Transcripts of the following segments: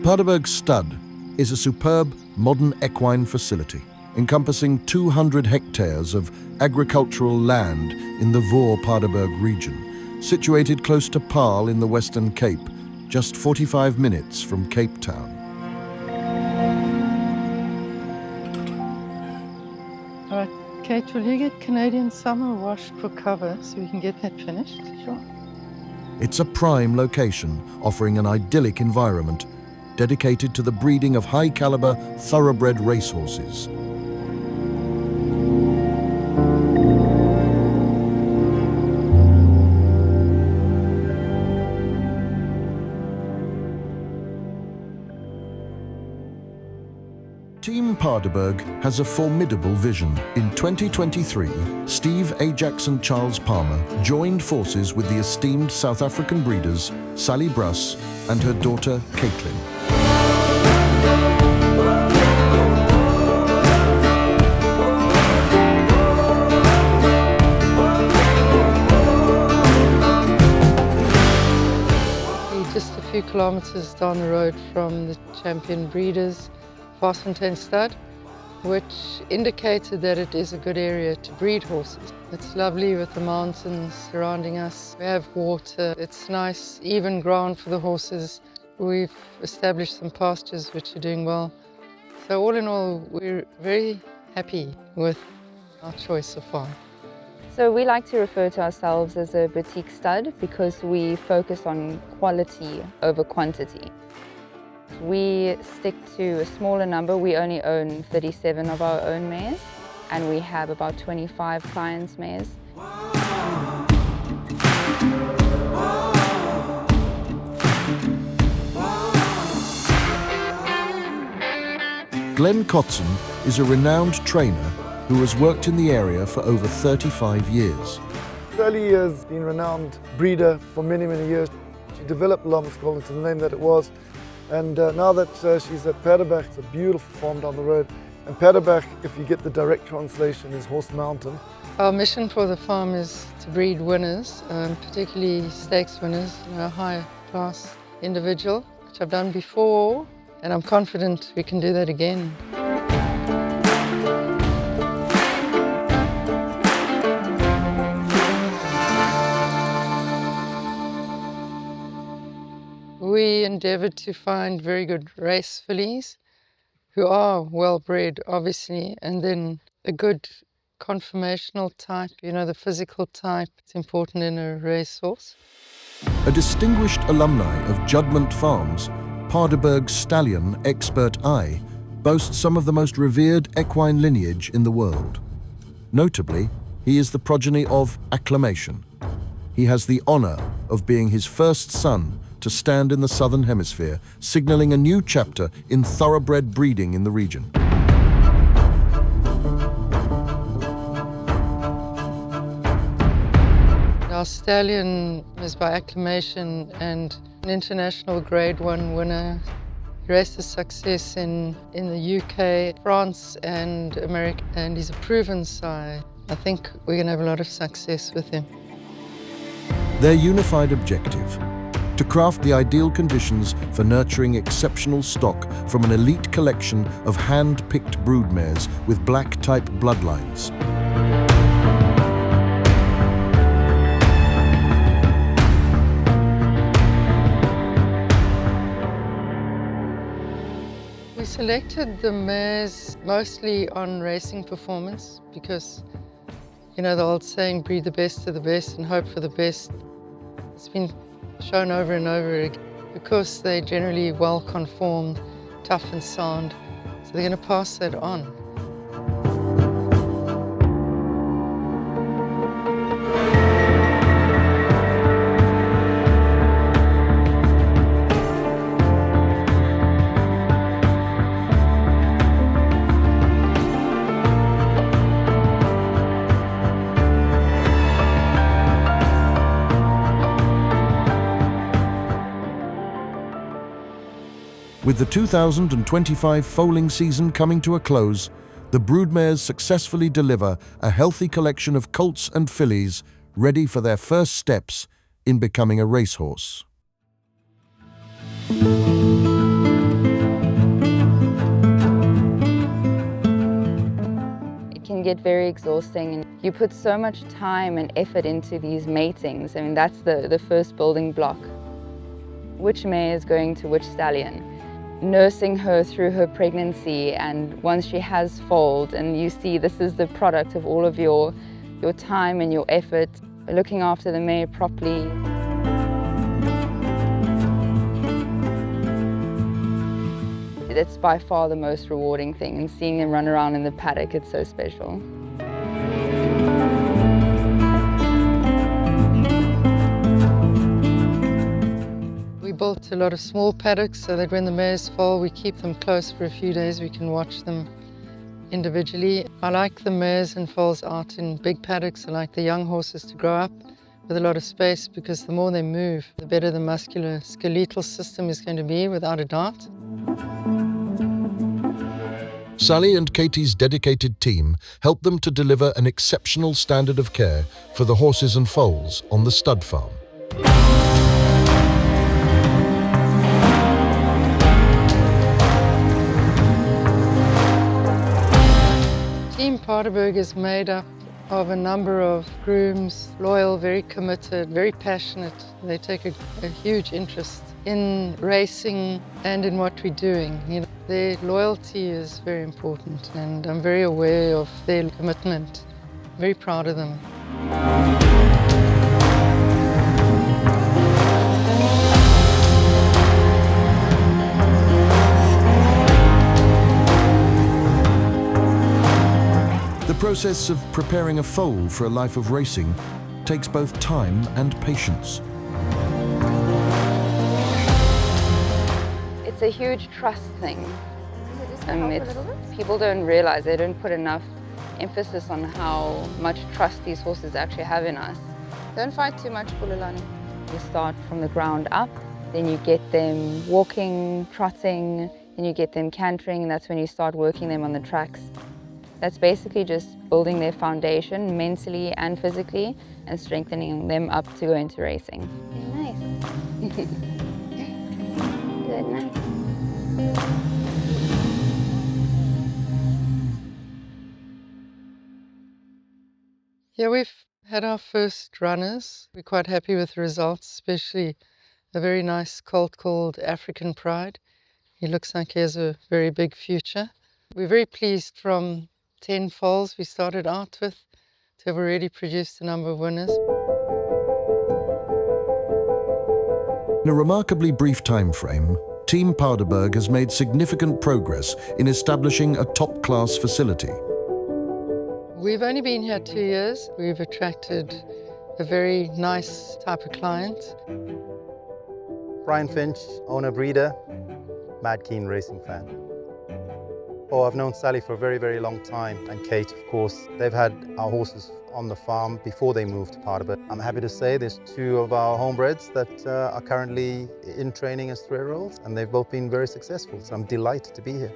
Paardeberg Stud is a superb modern equine facility encompassing 200 hectares of agricultural land in the Paardeberg region, situated close to Paarl in the Western Cape, just 45 minutes from Cape Town. All right, Kate, will you get Canadian summer washed for cover so we can get that finished? Sure. It's a prime location, offering an idyllic environment dedicated to the breeding of high-caliber thoroughbred racehorses. Team Paardeberg has a formidable vision. In 2023, Steve Ajax and Charles Palmer joined forces with the esteemed South African breeders Sally Bruss and her daughter Caitlin. Just a few kilometers down the road from the champion breeders, Paardeberg Stud, which indicated that it is a good area to breed horses. It's lovely with the mountains surrounding us. We have water. It's nice, even ground for the horses. We've established some pastures which are doing well. So all in all, we're very happy with our choice so far. So we like to refer to ourselves as a boutique stud because we focus on quality over quantity. We stick to a smaller number. We only own 37 of our own mares, and we have about 25 clients' mares. Glenn Kotzen is a renowned trainer who has worked in the area for over 35 years. Early years, been a renowned breeder for many, many years. She developed Lambskull into the name that it was. And now that she's at Paardeberg, it's a beautiful farm down the road. And Paardeberg, if you get the direct translation, is Horse Mountain. Our mission for the farm is to breed winners, particularly stakes winners, a high-class individual, which I've done before, and I'm confident we can do that again. We endeavoured to find very good race fillies who are well bred, obviously, and then a good conformational type, the physical type. It's important in a racehorse. A distinguished alumni of Judgment Farms, Paardeberg stallion Expert Eye boasts some of the most revered equine lineage in the world. Notably, he is the progeny of Acclamation. He has the honour of being his first son to stand in the Southern Hemisphere, signalling a new chapter in thoroughbred breeding in the region. Our stallion is by Acclamation and an international Grade 1 winner. He raced a success in the UK, France and America, and he's a proven sire. I think we're going to have a lot of success with him. Their unified objective: to craft the ideal conditions for nurturing exceptional stock from an elite collection of hand-picked broodmares with black-type bloodlines. We selected the mares mostly on racing performance because, the old saying, breed the best of the best and hope for the best. It's been shown over and over again because they're generally well conformed, tough and sound, so they're going to pass that on. With the 2025 foaling season coming to a close, the broodmares successfully deliver a healthy collection of colts and fillies ready for their first steps in becoming a racehorse. can get very exhausting, and you put so much time and effort into these matings. I mean, that's the first building block. Which mare is going to which stallion? Nursing her through her pregnancy, and once she has foaled, and you see this is the product of all of your time and your effort, looking after the mare properly. It's by far the most rewarding thing, and seeing them run around in the paddock, it's so special. We built a lot of small paddocks so that when the mares foal, we keep them close for a few days. We can watch them individually. I like the mares and foals out in big paddocks. I like the young horses to grow up with a lot of space, because the more they move, the better the musculoskeletal system is going to be, without a doubt. Sally and Katie's dedicated team helped them to deliver an exceptional standard of care for the horses and foals on the stud farm. Team Paardeberg is made up of a number of grooms, loyal, very committed, very passionate. They take a huge interest in racing and in what we're doing. You know, their loyalty is very important, and I'm very aware of their commitment. Very proud of them. The process of preparing a foal for a life of racing takes both time and patience. It's a huge trust thing. People don't realize, they don't put enough emphasis on how much trust these horses actually have in us. Don't fight too much, Pululani. You start from the ground up, then you get them walking, trotting, then you get them cantering, and that's when you start working them on the tracks. That's basically just building their foundation mentally and physically, and strengthening them up to go into racing. Nice. Good, nice. Yeah, we've had our first runners. We're quite happy with the results, especially a very nice colt called African Pride. He looks like he has a very big future. We're very pleased from 10 foals we started out with to have already produced a number of winners. In a remarkably brief time frame, Team Paardeberg has made significant progress in establishing a top-class facility. We've only been here 2 years. We've attracted a very nice type of client. Brian Finch, owner breeder, mad keen racing fan. Oh, I've known Sally for a very, very long time, and Kate, of course. They've had our horses on the farm before they moved to Paardeberg. I'm happy to say there's 2 of our homebreds that are currently in training as 3-year-olds, and they've both been very successful, so I'm delighted to be here.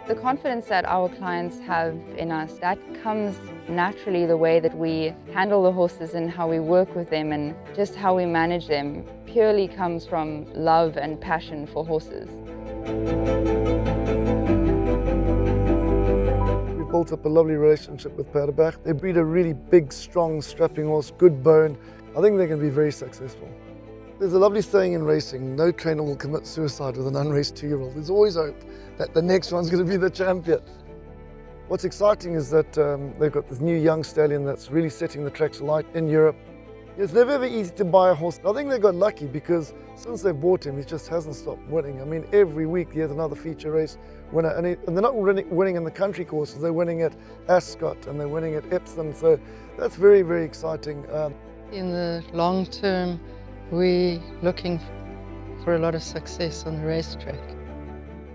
The confidence that our clients have in us, that comes naturally the way that we handle the horses and how we work with them and just how we manage them, purely comes from love and passion for horses. We built up a lovely relationship with Paardeberg. They breed a really big, strong, strapping horse, good bone. I think they're going to be very successful. There's a lovely saying in racing, no trainer will commit suicide with an unraced 2-year-old. There's always hope that the next one's going to be the champion. What's exciting is that they've got this new young stallion that's really setting the tracks alight in Europe. It's never ever easy to buy a horse. I think they got lucky because since they bought him, he just hasn't stopped winning. I mean, every week he has another feature race winner, and they're not winning in the country courses, they're winning at Ascot and they're winning at Epsom, so that's very, very exciting. In the long term, we're looking for a lot of success on the racetrack.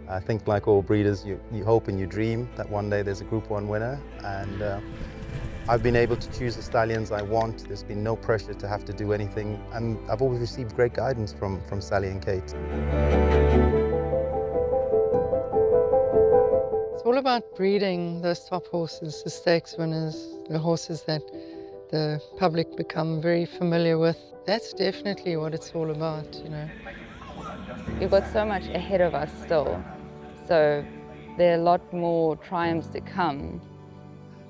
I think like all breeders, you hope and you dream that one day there's a Group 1 winner, and I've been able to choose the stallions I want. There's been no pressure to have to do anything, and I've always received great guidance from Sally and Kate. It's all about breeding those top horses, the stakes winners, the horses that the public become very familiar with. That's definitely what it's all about, you know. We've got so much ahead of us still, so There are a lot more triumphs to come.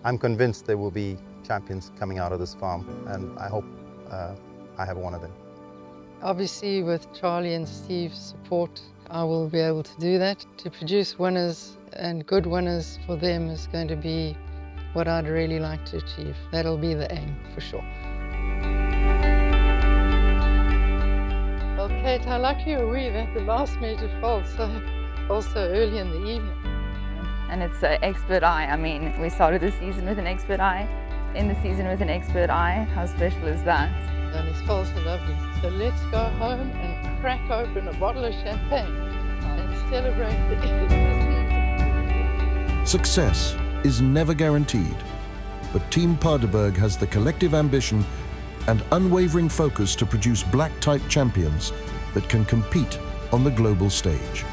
I'm convinced there will be champions coming out of this farm, and I hope I have one of them. Obviously, with Charlie and Steve's support, I will be able to do that. To produce winners and good winners for them is going to be what I'd really like to achieve. That'll be the aim, for sure. Well, Kate, how lucky are we that the last major falls also early in the evening? And it's an expert eye. I mean, we started the season with an expert eye, end the season with an expert eye. How special is that? And these falls are lovely. So let's go home and crack open a bottle of champagne and celebrate the end of the season. Success is never guaranteed, but Team Paardeberg has the collective ambition and unwavering focus to produce black-type champions that can compete on the global stage.